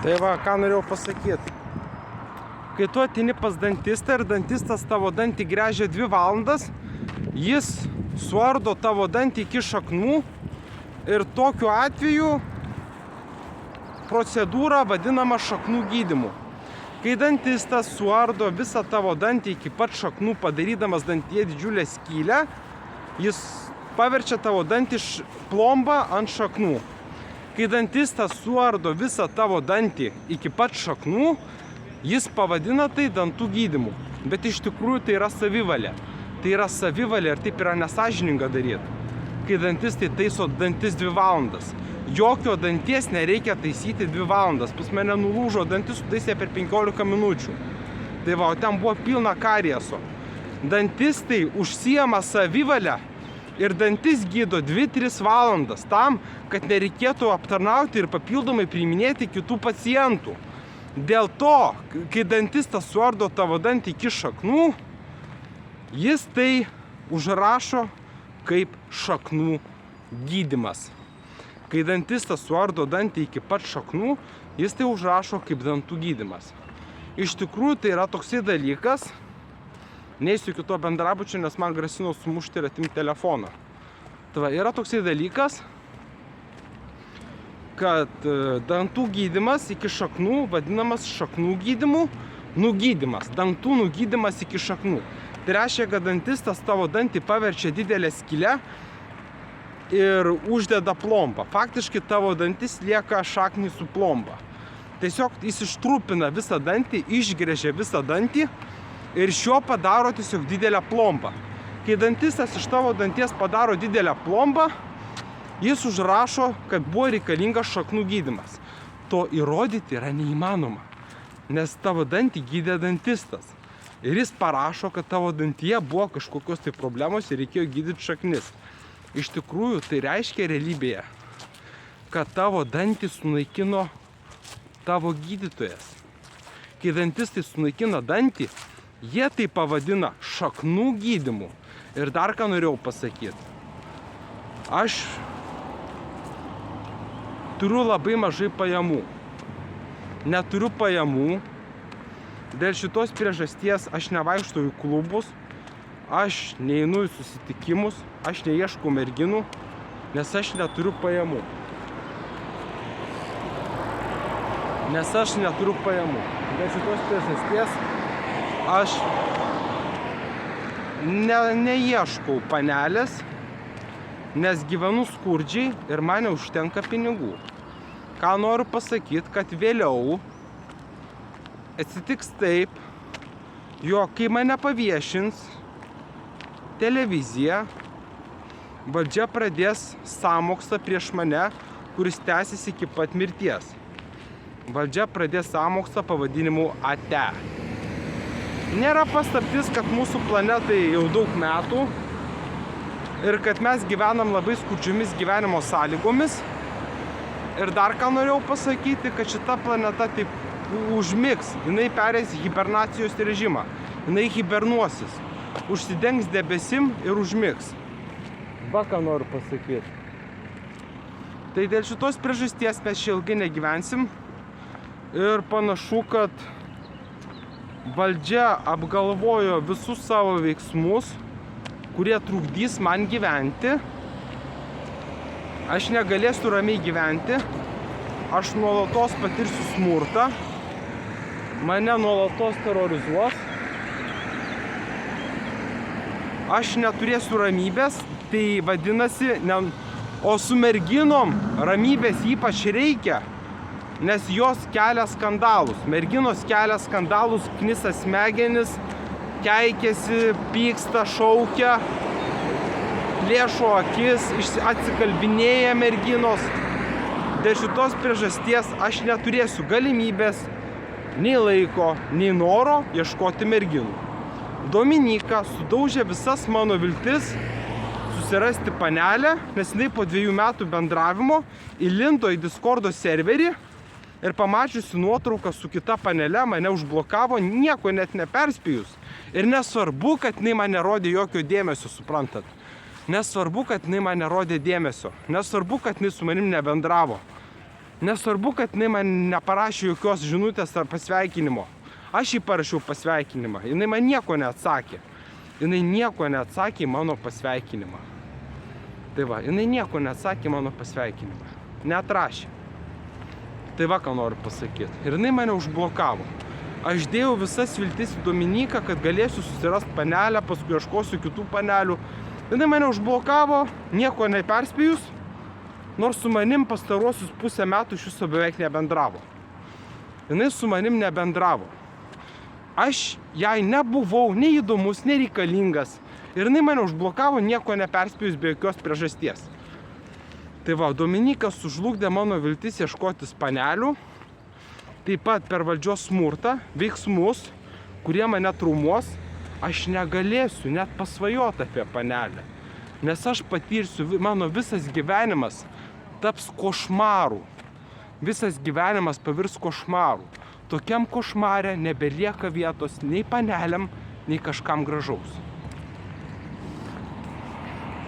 Tai va, ką norėjau pasakyti. Kai tu ateini pas dantistą ir dantistas tavo dantį gręžia 2 valandas, jis suardo tavo dantį iki šaknų ir tokiu atveju procedūra vadinama šaknų gydymu. Kai dantistas suardo visą tavo dantį iki pat šaknų, padarydamas dantyje didžiulę skylę, jis paverčia tavo dantį plombą ant šaknų. Kai dantistas suardo visą tavo dantį iki pat šaknų, jis pavadina tai dantų gydymu. Bet iš tikrųjų tai yra savivalė. Tai yra savivalė ir taip yra nesąžininga daryti. Kai dantistai taiso dantis 2 valandas. Jokio danties nereikia taisyti 2 valandas. Pas mane nulūžo dantis, sutaisė per 15 minučių. Tai va, o ten buvo pilna karieso. Dantistai užsiema savivalę ir dantis gydo 2-3 valandas tam, kad nereikėtų aptarnauti ir papildomai priiminėti kitų pacientų. Dėl to, kai dantistas suardo tavo dantį iki šaknų, jis tai užrašo kaip šaknų gydymas. Kai dantistas suardo dantį iki pat šaknų, jis tai užrašo kaip dantų gydymas. Iš tikrųjų tai yra toksai dalykas, neįsiu iki to bendrabučio, nes man grasino sumušti ir atimti telefoną. Tai va, yra toksai dalykas, kad dantų gydymas iki šaknų vadinamas šaknų gydymu, nugydymas, dantų nugydymas iki šaknų. Tai reiškia, kad dantistas tavo dantį paverčia didelę skylę ir uždeda plombą. Faktiškai tavo dantis lieka šaknį su plomba. Tiesiog jis ištrupina visą dantį, išgręžia visą dantį ir iš jo padaro tiesiog didelę plombą. Kai dantistas iš tavo danties padaro didelę plombą, jis užrašo, kad buvo reikalingas šaknų gydymas. To įrodyti yra neįmanoma, nes tavo dantį gydė dantistas. Ir jis parašo, kad tavo dantyje buvo kažkokios tai problemos ir reikėjo gydyti šaknis. Iš tikrųjų, tai reiškia realybėje, kad tavo dantį sunaikino tavo gydytojas. Kai dantistai sunaikina dantį, jie tai pavadina šaknų gydymu. Ir dar ką norėjau pasakyti. Aš turiu labai mažai pajamų. Neturiu pajamų. Dėl šitos priežasties aš nevaikštau į klubus, aš neinu į susitikimus, aš neieškau merginų, nes aš neturiu pajamų. Dėl šitos priežasties aš neieškau panelės, nes gyvenu skurdžiai ir man neužtenka pinigų. Ką noriu pasakyti, kad vėliau atsitiks taip, jog kai mane paviešins televizija, valdžia pradės sąmokslą prieš mane, kuris tęsis iki pat mirties. Valdžia pradės sąmokslą pavadinimu ATE. Nėra paslaptis, kad mūsų planetai jau daug metų ir kad mes gyvenam labai skurdžiomis gyvenimo sąlygomis. Ir dar ką norėjau pasakyti, kad šita planeta taip užmigs, jinai perės į hibernacijos režimą, jinai hibernuosis, užsidengs debesim ir užmigs. Va ką noriu pasakyti. Tai dėl šitos priežasties mes čia ilgai negyvensim ir panašu, kad valdžia apgalvojo visus savo veiksmus, kurie trukdys man gyventi. Aš negalėsiu ramiai gyventi, aš nuolatos patirsiu smurtą, mane nuolatos terorizuos, aš neturėsiu ramybės, tai vadinasi, o su merginom ramybės ypač reikia, nes jos kelia skandalus. Merginos kelia skandalus, knisa smegenis, keikiasi, pyksta, šaukia, plėšo akis, atsikalbinėja merginos. Dėl šitos priežasties aš neturėsiu galimybės, nei laiko, nei noro ieškoti merginų. Dominika sudaužė visas mano viltis susirasti panelę, nes jinai po 2 metų bendravimo įlindo į Discordo serverį ir pamačiusi nuotrauką su kita panele mane užblokavo, nieko net neperspėjus. Ir nesvarbu, kad jinai man nerodė jokio dėmesio, suprantat. Nesvarbu, kad jinai man nerodė dėmesio. Nesvarbu, kad jinai su manim nebendravo. Nesvarbu, kad jinai man neparašė jokios žinutės ar pasveikinimo. Aš jį parašiau pasveikinimą. Jinai man nieko neatsakė. Jinai nieko neatsakė į mano pasveikinimą. Tai va, jinai nieko neatsakė į mano pasveikinimą. Neatrašė. Tai va, ką noriu pasakyti. Ir jinai mane užblokavo. Aš dėjau visas viltis į Dominiką, kad galėsiu susirasti panelę, paskui ieškosiu kitų panelių. Jinai mane užblokavo, nieko neperspėjus, nors su manim pastaruosius pusę metų iš viso beveik nebendravo. Jinai su manim nebendravo. Aš jai nebuvau nei įdomus, nei reikalingas. Ir jinai mane užblokavo, nieko neperspėjus be jokios priežasties. Tai va, Dominikas sužlugdė mano viltis ieškotis panelių. Taip pat per valdžios smurtą, veiksmus, kurie mane traumuos, aš negalėsiu net pasvajoti apie panelę. Nes aš patirsiu, mano visas gyvenimas taps košmaru. Visas gyvenimas pavirs košmaru. Tokiam košmare nebelieka vietos nei paneliam, nei kažkam gražaus.